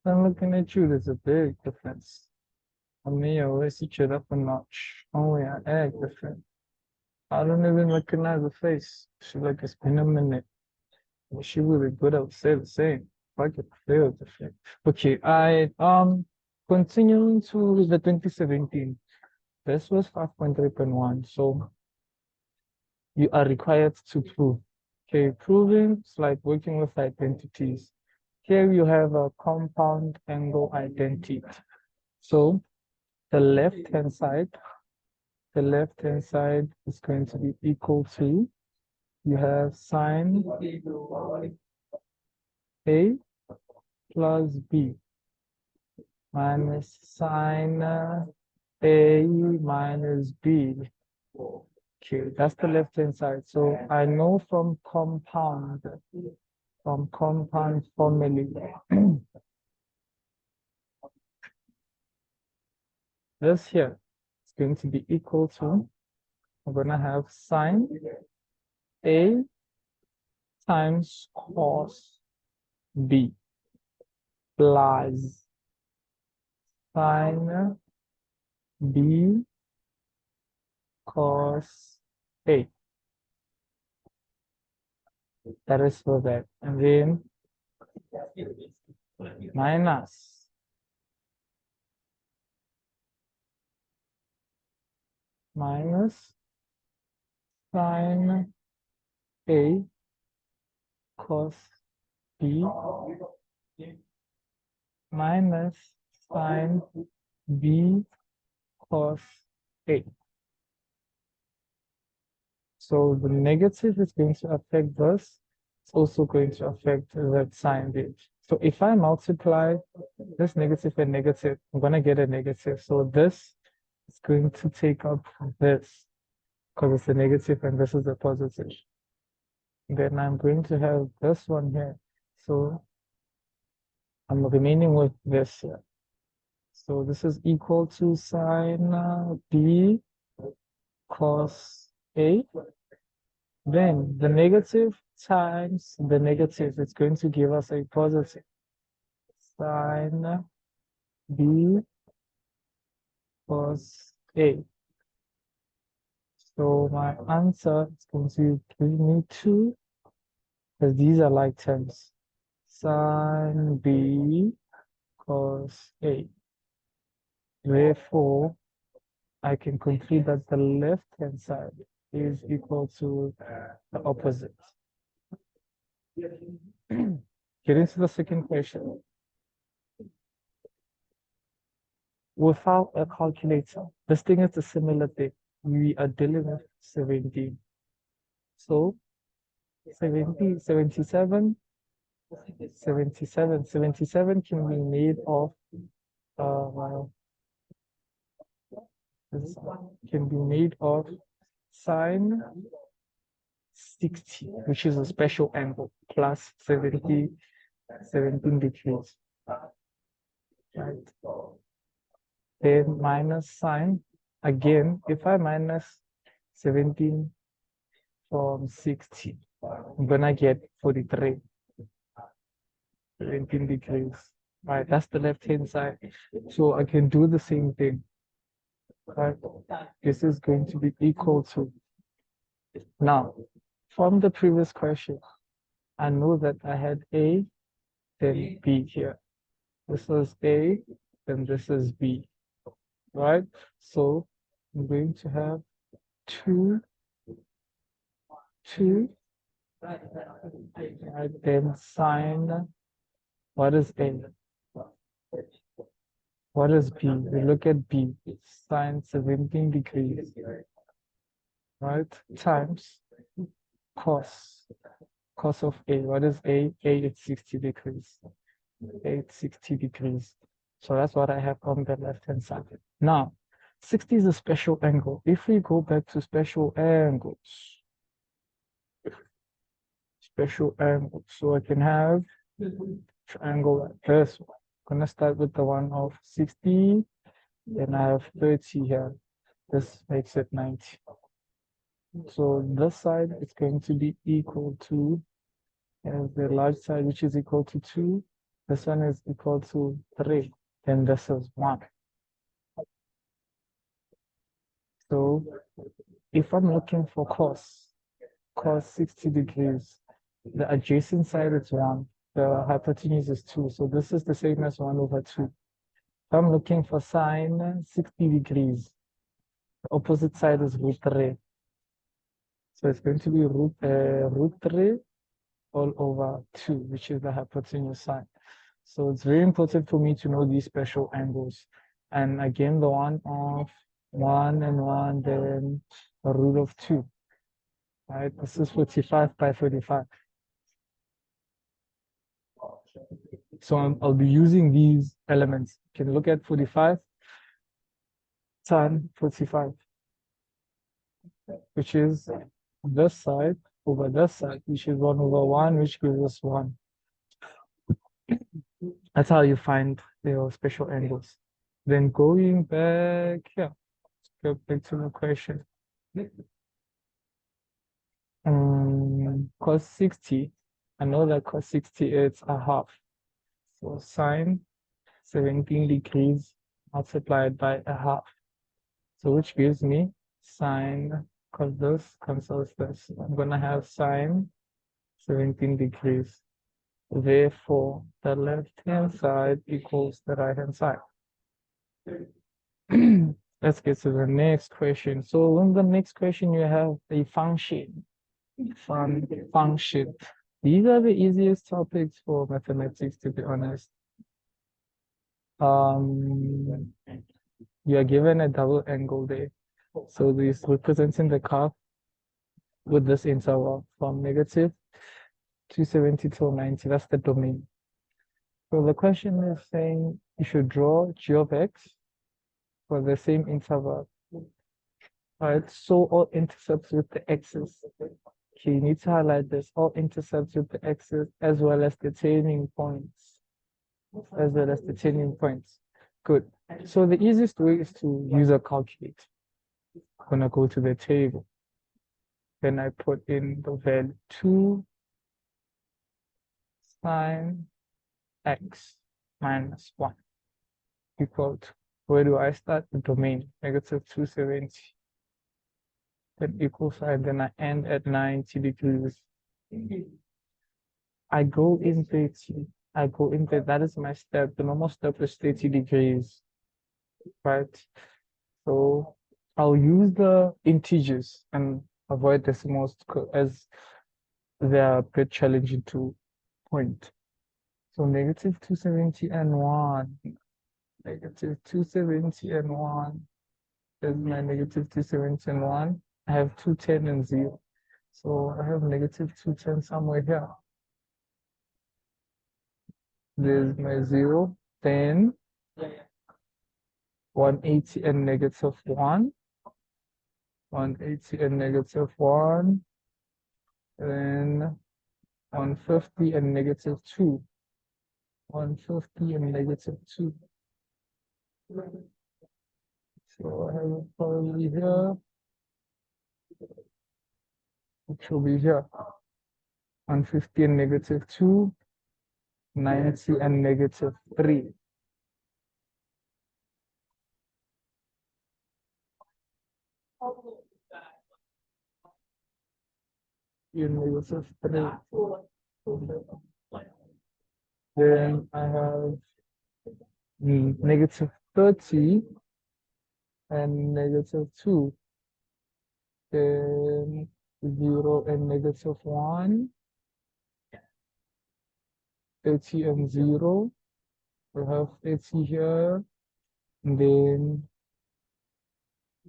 I'm looking at you, there's a big difference. I mean, you always switch it up a notch. Oh, yeah, egg different. I don't even recognize the face. She like, it's been a minute. Well, she really good, I would say the same. If I could feel different. Okay, continuing to the 2017. This was 5.3.1. So you are required to prove. Okay, proving is like working with identities. Here you have a compound angle identity. So the left-hand side, is going to be equal to, you have sine A plus B minus sine A minus B. Okay, that's the left-hand side. So I know from compound formula, this here is going to be equal to, I'm going to have sine A times cos B plus sine B cos A. That is for that. And then minus sine A cos B minus sine B cos A. So the negative is going to affect this. It's also going to affect that sign bit. So if I multiply this negative and negative, I'm going to get a negative. So this is going to take up this because it's a negative and this is a positive. Then I'm going to have this one here. So I'm remaining with this here. So this is equal to sine B cos A. Then the negative times the negative, it's going to give us a positive. Sine B cos A. So my answer is going to give me 2, because these are like terms. Sine B cos A. Therefore, I can conclude that the left-hand side is equal to the opposite. Getting to the second question. Without a calculator, this thing is a similar thing. We are dealing with 17. So 70, 77 can be made of sine 60, which is a special angle, plus 17 degrees. Right. Then minus sine, again, if I minus 17 from 60, I'm gonna get 43. 17 degrees. Right, that's the left-hand side. So I can do the same thing. Right, this is going to be equal to. Now, from the previous question, I know that I had A, then B here. This is A, then this is B. Right? So I'm going to have 2, right? Then sine, what is A? What is B? We look at B, sine 17 degrees, right? Times cos of A. What is A? A is 60 degrees. A is 60 degrees. So that's what I have on the left-hand side. Now, 60 is a special angle. If we go back to special angles, so I can have triangle like this one. I'm gonna start with the one of 60, then I have 30 here. This makes it 90. So this side is going to be equal to, and the large side, which is equal to 2, This one is equal to 3. Then this is 1. So if I'm looking for cos 60 degrees, the adjacent side is 1. The hypotenuse is 2. So this is the same as 1 over 2. If I'm looking for sine 60 degrees, the opposite side is root 3. So it's going to be root 3 all over 2, which is the hypotenuse side. So it's very important for me to know these special angles. And again, the one of 1 and 1, then a root of 2. Right? This is 45 by 45. So I'll be using these elements. You can look at 45 tan 45, which is this side over this side, which is 1 over 1, which gives us 1. That's how you find your special angles. Then going back, yeah, go back to the question. Cos 60, I know that cos 60 is a half. So sine 17 degrees multiplied by a half. So which gives me sine, because this cancels this. I'm going to have sine 17 degrees. Therefore, the left-hand side equals the right-hand side. Let's get to the next question. So in the next question, you have a function. Function. These are the easiest topics for mathematics, to be honest. You are given a double angle there. So this representing the curve with this interval from negative 270 to 90. That's the domain. So the question is saying you should draw g of x for the same interval. Right, so all intercepts with the x's. Okay, you need to highlight this, all intercepts with the x's as well as the turning points. Good. So the easiest way is to use a calculator. I'm gonna go to the table. Then I put in the value 2 sine x minus 1 equal to, where do I start? The domain, negative 270. Then equal sign, then I end at 90 degrees. I go in 30. That is my step. The normal step is 30 degrees, right? So I'll use the integers and avoid decimals as they are a bit challenging to point. So negative 270 and 1. Negative 270 and 1. There's my negative 270 and 1. I have 210 and 0. So I have negative 210 somewhere here. There's my 0, then 180 and negative 1. 180 and negative 1. Then 150 and negative 2. 150 and negative 2. So I have it probably here. It should be here. 150 and negative 2. 90 and negative 3. Negative 3. Then I have negative 30 and negative 2. Then 0 and negative 1. 30 and 0. We have 30 here. And then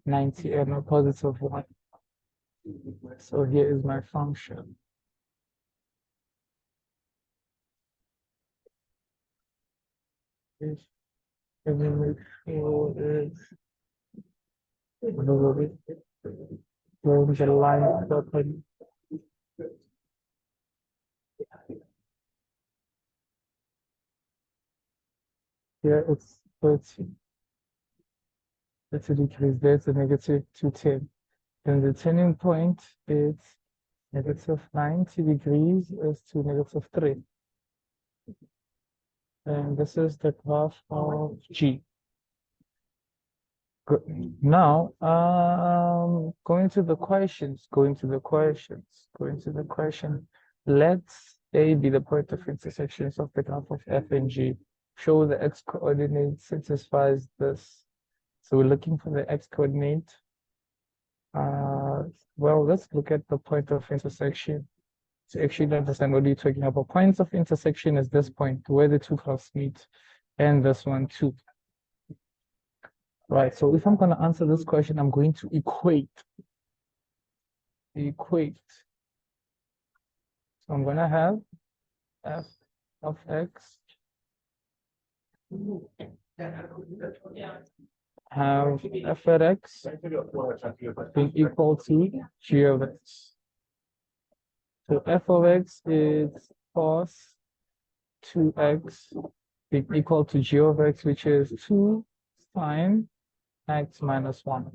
90 and a positive 1. So here is my function. Let me make sure it's going the line properly. Here it's 30. 30 degrees. There's a negative 210. Then the turning point is negative 90 degrees is to negative 3. And this is the graph of G. Good. Now, going to the questions, Let's A be the point of intersections of the graph of F and G. Show the x coordinate satisfies this. So we're looking for the x coordinate. Well, let's look at the point of intersection to actually understand what you're talking about. Points of intersection is this point where the two graphs meet, and this one too. Right, so if I'm going to answer this question, I'm going to equate. So I'm going to have f of x have f at x being equal to g of x. So f of x is cos 2x being equal to g of x, which is 2 sine x minus 1.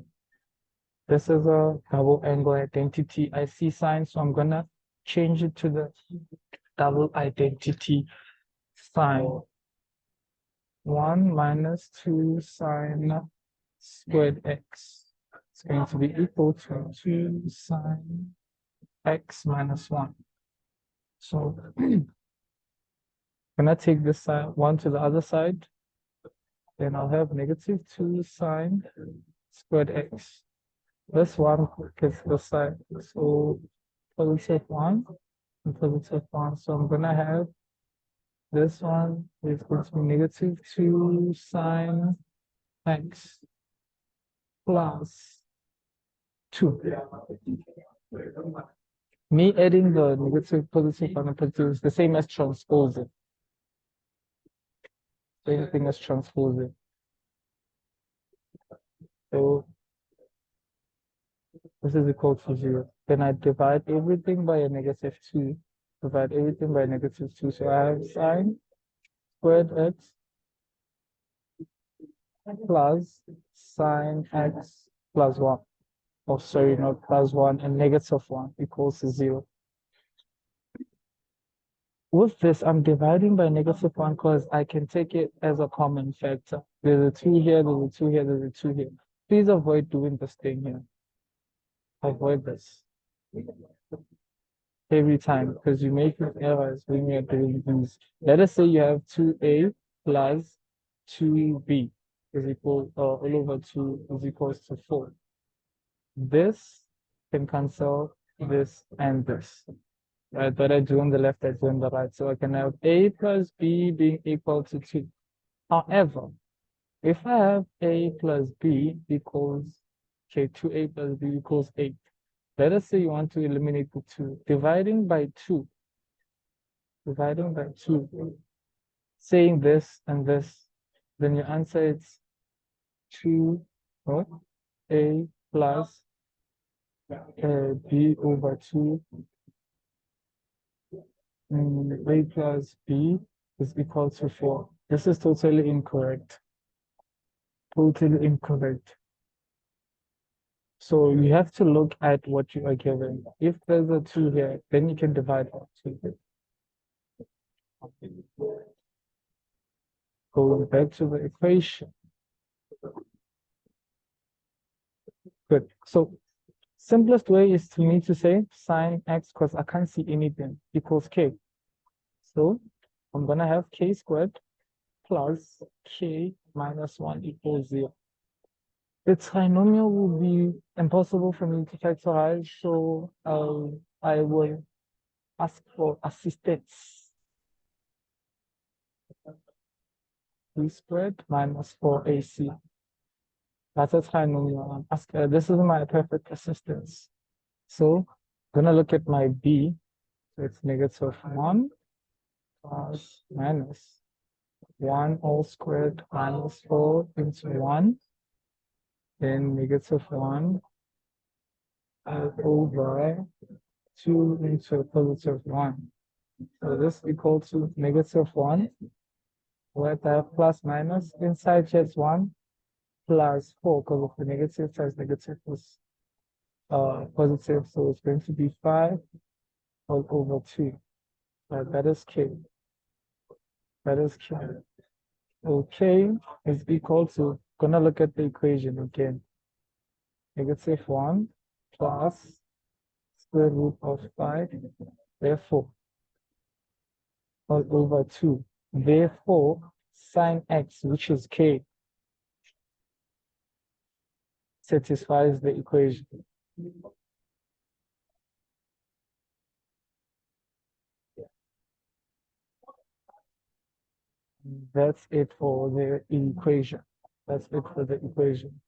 This is a double angle identity. I see sign, so I'm gonna change it to the double identity sign. 1 minus 2 sine squared x. It's going to be equal to 2 sine x minus 1. So I'm gonna take this side 1 to the other side. Then I'll have negative 2 sine squared x. This one gets this side. So positive 1 and positive 1. So I'm gonna have this one is going to be negative 2 sine x plus 2. Me adding the negative, positive, and positive is the same as transposing. Same thing as transposing. So this is equal to 0. Then I divide everything by a negative 2. Divide everything by negative 2. So I have sine squared x plus sine x plus 1. Oh, sorry, not plus 1 and negative 1 equals to 0. With this, I'm dividing by negative 1 because I can take it as a common factor. There's a 2 here, there's a 2 here, there's a 2 here. Please avoid doing this thing here. Avoid this every time because you make errors when you're doing things. Let us say you have 2a plus 2b is equal, all over 2 is equals to 4. This can cancel this and this. Right, but I do on the left, I do on the right. So I can have a plus b being equal to 2. However, if I have a plus b equals, okay, 2a plus b equals 8. Let us say you want to eliminate the 2. Dividing by 2, saying this and this, then your answer is 2 a plus b over 2 a plus b is equal to 4. This is totally incorrect. Totally incorrect. So you have to look at what you are given. If there's a 2 here, then you can divide by 2 here. Going back to the equation. Good. So simplest way is to me to say sine x, because I can't see anything, equals k. So I'm gonna have k squared plus k minus 1 equals 0. The trinomial will be impossible for me to factorize, so I will ask for assistance. B squared minus 4ac. That's a trinomial. This is my perfect assistance. So I'm gonna look at my b. So it's negative 1 plus minus 1 all squared minus 4 into 1. Then negative 1 over 2 into positive 1. So this equal to negative 1 with a plus minus inside just 1 plus 4 because of the negative times negative is positive. So it's going to be 5 all over 2. That is k. That is K. Okay, is equal to, gonna look at the equation again. -1 plus square root of 5, therefore, all over 2. Therefore, sine x, which is K, satisfies the equation. That's it for the equation. That's it for the equation.